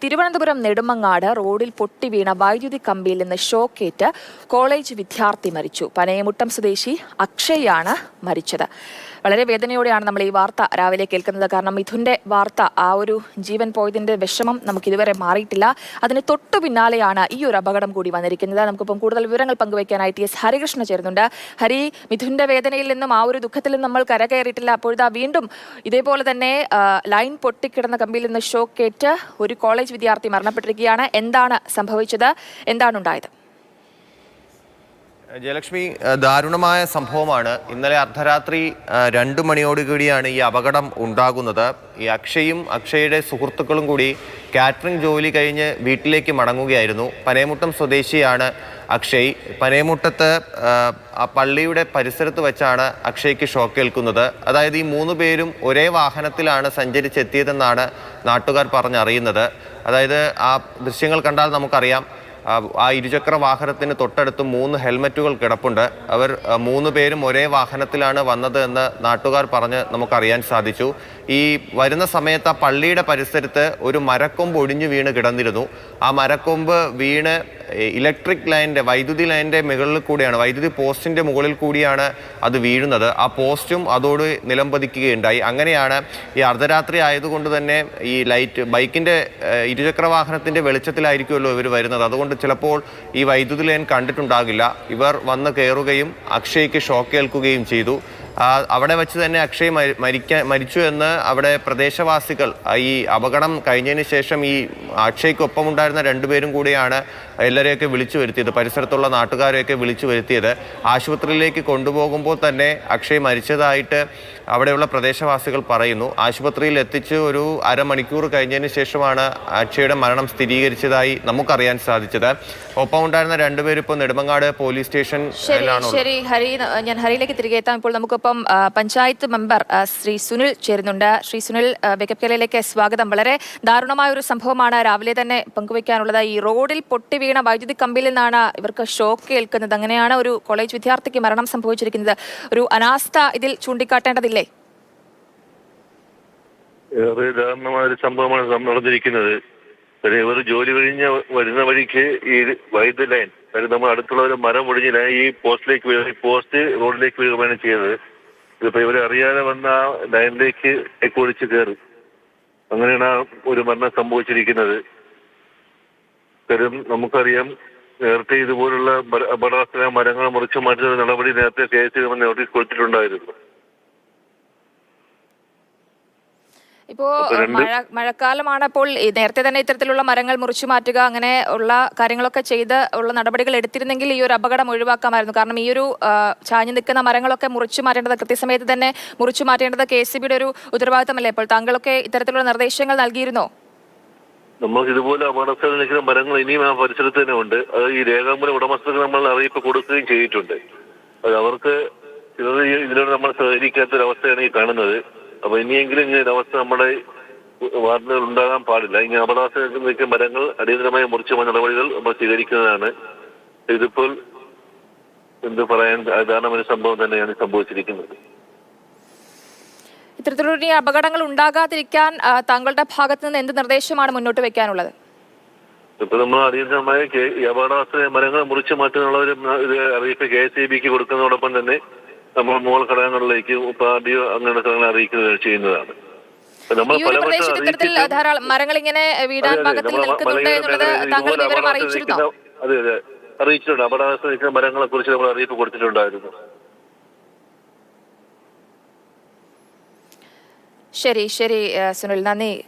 തിരുവനന്തപുരം നെടുമങ്ങാട് റോഡിൽ പൊട്ടിവീണ വൈദ്യുതി കമ്പിയിൽ നിന്ന് ഷോക്കേറ്റ് കോളേജ് വിദ്യാർത്ഥി മരിച്ചു. പനയമുട്ടം സ്വദേശി അക്ഷയാണ് മരിച്ചത്. വളരെ വേദനയോടെയാണ് നമ്മൾ ഈ വാർത്ത രാവിലെ കേൾക്കുന്നത്. കാരണം മിഥുന്റെ വാർത്ത, ആ ഒരു ജീവൻ പോയതിന്റെ വിഷമം നമുക്ക് ഇതുവരെ മാറിയിട്ടില്ല. അതിന് തൊട്ടു പിന്നാലെയാണ് ഈ ഒരു അപകടം കൂടി വന്നിരിക്കുന്നത്. നമുക്കിപ്പം കൂടുതൽ വിവരങ്ങൾ പങ്കുവയ്ക്കാനായിട്ട് എസ് ഹരികൃഷ്ണ ചേരുന്നുണ്ട്. ഹരി, മിഥുന്റെ വേദനയിൽ നിന്നും ആ ഒരു ദുഃഖത്തിൽ നിന്നും നമ്മൾ കരകയറിയിട്ടില്ല. അപ്പോഴിതാ വീണ്ടും ഇതേപോലെ തന്നെ ലൈൻ പൊട്ടിക്കിടന്ന കമ്പിയിൽ നിന്ന് ഷോക്കേറ്റ് ഒരു കോളേജ് വിദ്യാർത്ഥി മരണപ്പെട്ടിരിക്കുകയാണ്. എന്താണ് സംഭവിച്ചത്? എന്താണ് ഉണ്ടായത്? ജയലക്ഷ്മി, ദാരുണമായ സംഭവമാണ്. ഇന്നലെ അർദ്ധരാത്രി 2 മണിയോടുകൂടിയാണ് ഈ അപകടം ഉണ്ടാകുന്നത്. ഈ അക്ഷയുടെ സുഹൃത്തുക്കളും കൂടി കാറ്ററിംഗ് ജോലി കഴിഞ്ഞ് വീട്ടിലേക്ക് മടങ്ങുകയായിരുന്നു. പനയമുട്ടം സ്വദേശിയാണ് അക്ഷയ്. പനയമുട്ടത്ത് ആ പള്ളിയുടെ പരിസരത്ത് വെച്ചാണ് അക്ഷയ്ക്ക് ഷോക്കേൽക്കുന്നത്. അതായത് ഈ 3 പേരും ഒരേ വാഹനത്തിലാണ് സഞ്ചരിച്ചെത്തിയതെന്നാണ് നാട്ടുകാർ പറഞ്ഞറിയുന്നത്. അതായത് ആ ദൃശ്യങ്ങൾ കണ്ടാൽ നമുക്കറിയാം, ആ ഇരുചക്ര വാഹനത്തിന് തൊട്ടടുത്ത് 3 ഹെൽമറ്റുകൾ കിടപ്പുണ്ട്. അവർ 3 പേരും ഒരേ വാഹനത്തിലാണ് വന്നത് എന്ന് നാട്ടുകാർ പറഞ്ഞ് നമുക്കറിയാൻ സാധിച്ചു. ഈ വരുന്ന സമയത്ത് ആ പള്ളിയുടെ പരിസരത്ത് ഒരു മരക്കൊമ്പ് ഒടിഞ്ഞു വീണ് കിടന്നിരുന്നു. ആ മരക്കൊമ്പ് വീണ് ഇലക്ട്രിക് ലൈനിൻ്റെ, വൈദ്യുതി ലൈനിൻ്റെ മുകളിൽ കൂടിയാണ്, വൈദ്യുതി പോസ്റ്റിൻ്റെ മുകളിൽ കൂടിയാണ് അത് വീഴുന്നത്. ആ പോസ്റ്റും അതോട് നിലംപതിക്കുകയുണ്ടായി. അങ്ങനെയാണ് ഈ അർദ്ധരാത്രി ആയതുകൊണ്ട് തന്നെ ഈ ലൈറ്റ്, ബൈക്കിൻ്റെ ഇരുചക്ര വാഹനത്തിൻ്റെ വെളിച്ചത്തിലായിരിക്കുമല്ലോ ഇവർ വരുന്നത്. അതുകൊണ്ട് ചിലപ്പോൾ ഈ വൈദ്യുതി ലൈൻ കണ്ടിട്ടുണ്ടാകില്ല. ഇവർ വന്ന് കയറുകയും അക്ഷയ്ക്ക് ഷോക്കേൽക്കുകയും ചെയ്തു. അവിടെ വെച്ച് തന്നെ അക്ഷയ് മരിച്ചു എന്ന് അവിടെ പ്രദേശവാസികൾ, ഈ അപകടം കഴിഞ്ഞതിന് ശേഷം ഈ അക്ഷയ്ക്കൊപ്പം ഉണ്ടായിരുന്ന 2 പേരും കൂടിയാണ് എല്ലാവരെയൊക്കെ വിളിച്ചു വരുത്തിയത്, പരിസരത്തുള്ള നാട്ടുകാരെയൊക്കെ വിളിച്ചു വരുത്തിയത്. ആശുപത്രിയിലേക്ക് കൊണ്ടുപോകുമ്പോൾ തന്നെ അക്ഷയ് മരിച്ചതായിട്ട് അവിടെയുള്ള പ്രദേശവാസികൾ പറയുന്നു. ആശുപത്രിയിൽ എത്തിച്ച് ഒരു അരമണിക്കൂർ കഴിഞ്ഞതിന് ശേഷമാണ് അക്ഷയുടെ മരണം സ്ഥിരീകരിച്ചതായി നമുക്കറിയാൻ സാധിച്ചത്. ഒപ്പം ഉണ്ടായിരുന്ന 2 പേരും ഇപ്പോൾ നെടുമങ്ങാട് പോലീസ് സ്റ്റേഷനിലാണ്. ശരി ഹരി, ഞാൻ ഹരിയിലേക്ക് തിരികെ എത്താം. ഇപ്പോൾ നമുക്കിപ്പം പഞ്ചായത്ത് മെമ്പർ ശ്രീ സുനിൽ ചേരുന്നുണ്ട്. ശ്രീ സുനിൽ, വേക്കപ്പ് കേരളയിലേക്ക് സ്വാഗതം. വളരെ ദാരുണമായ ഒരു സംഭവമാണ് രാവിലെ തന്നെ പങ്കുവയ്ക്കാനുള്ളത്. ഈ റോഡിൽ പൊട്ടി വീണ വൈദ്യുതി കമ്പിയിൽ നിന്നാണ് ഇവർക്ക് ഷോക്ക് ഏൽക്കുന്നത്. അങ്ങനെയാണ് ഒരു കോളേജ് വിദ്യാർത്ഥിക്ക് മരണം സംഭവിച്ചിരിക്കുന്നത്. ഒരു അനാസ്ഥ ഇതിൽ ചൂണ്ടിക്കാട്ടേണ്ടതില്ലേ? ഏറെ ദാരുണമായ ഒരു സംഭവമാണ് നടന്നിരിക്കുന്നത്. ഇവർ ജോലി കഴിഞ്ഞ് വരുന്ന വഴിക്ക് ഈ വൈദ്യുതി ലൈൻ, അതായത് നമ്മൾ അടുത്തുള്ള ഒരു മരം ഒടിഞ്ഞ ഈ പോസ്റ്റ് റോഡിലേക്ക് വീഴുകയാണ് ചെയ്തത്. ഇതിപ്പോ ഇവരെ അറിയാതെ വന്ന ലൈനിലേക്ക് ഒഴിച്ച് കയറി. അങ്ങനെയാണ് ഒരു മരണം സംഭവിച്ചിരിക്കുന്നത്. നമുക്കറിയാം, നേരത്തെ ഇതുപോലുള്ള അപകടാവസ്ഥ മരങ്ങൾ മുറിച്ചു മാറ്റുന്ന നടപടി നേരത്തെ കേസ് നോട്ടീസ് കൊടുത്തിട്ടുണ്ടായിരുന്നു. ഇപ്പോ മഴക്കാലമാണ്. അപ്പോൾ നേരത്തെ തന്നെ ഇത്തരത്തിലുള്ള മരങ്ങൾ മുറിച്ചു മാറ്റുക, അങ്ങനെ ഉള്ള കാര്യങ്ങളൊക്കെ ചെയ്ത് ഉള്ള നടപടികൾ എടുത്തിരുന്നെങ്കിൽ ഈ ഒരു അപകടം ഒഴിവാക്കാമായിരുന്നു. കാരണം ഈ ഒരു ചാഞ്ഞു നിൽക്കുന്ന മരങ്ങളൊക്കെ മുറിച്ചു മാറ്റേണ്ടത്, കൃത്യസമയത്ത് തന്നെ മുറിച്ചു മാറ്റേണ്ടത് KCBയുടെ ഒരു ഉത്തരവാദിത്തമല്ലേ? അപ്പോൾ താങ്കളൊക്കെ ഇത്തരത്തിലുള്ള നിർദ്ദേശങ്ങൾ നൽകിയിരുന്നോ? നമ്മൾ ഇതുപോലെ അപകടത്തിൽ നിൽക്കുന്ന മരങ്ങൾ ഇനിയും ആ പരിസരത്ത് തന്നെ ഉണ്ട്. അത് ഈ രേഖാമൂലം ഉടമസ്ഥർക്ക് നമ്മൾ അറിയിപ്പ് കൊടുക്കുകയും ചെയ്തിട്ടുണ്ട്. അത് അവർക്ക് ഇതിനോട് നമ്മൾ സഹകരിക്കാത്തൊരവസ്ഥയാണ് ഈ കാണുന്നത്. അപ്പൊ ഇനിയെങ്കിലും ഇങ്ങനെ അവസ്ഥ നമ്മുടെ വാർഡുകൾ ഉണ്ടാകാൻ പാടില്ല. ഇങ്ങനെ അപകടാവസ്ഥ നിൽക്കുന്ന മരങ്ങൾ അടിയന്തരമായി മുറിച്ചു നടപടികൾ നമ്മൾ സ്വീകരിക്കുന്നതാണ്. ഇതിപ്പോൾ എന്ത് പറയാൻ, സാധാരണ സംഭവം തന്നെയാണ് സംഭവിച്ചിരിക്കുന്നത്. ഇത്തരത്തിലുള്ള അപകടങ്ങൾ ഉണ്ടാകാതിരിക്കാൻ താങ്കളുടെ ഭാഗത്ത് നിന്ന് എന്ത് നിർദ്ദേശമാണ് മുന്നോട്ട് വെക്കാനുള്ളത്? ഇപ്പൊ നമ്മൾ അടിയന്തരമായ ഈ അപകടാവസ്ഥ മരങ്ങൾ മുറിച്ചു മാറ്റാനുള്ള ഒരു അറിയിപ്പ് KCBക്ക് കൊടുക്കുന്നതോടൊപ്പം തന്നെ നമ്മൾ മോൾ ഘടകങ്ങളിലേക്ക് പാർട്ടിയോ അങ്ങനെ സ്ഥലങ്ങൾ അറിയിക്കുന്നത് ചെയ്യുന്നതാണ്. ധാരാളം മരങ്ങൾ ഇങ്ങനെ വീടാൻ പാകത്തിൽ നിൽക്കുന്നുണ്ട് എന്നുള്ളത് താങ്കൾ വിവരം അറിയിച്ചിരുന്നോ? അതെ അറിയിച്ചിട്ടുണ്ട്. അപകടാവസ്ഥ നിൽക്കുന്ന മരങ്ങളെ കുറിച്ച് നമ്മൾ അറിയിപ്പ് കൊടുത്തിട്ടുണ്ടായിരുന്നു. ശരി സുനിൽ, നന്ദി.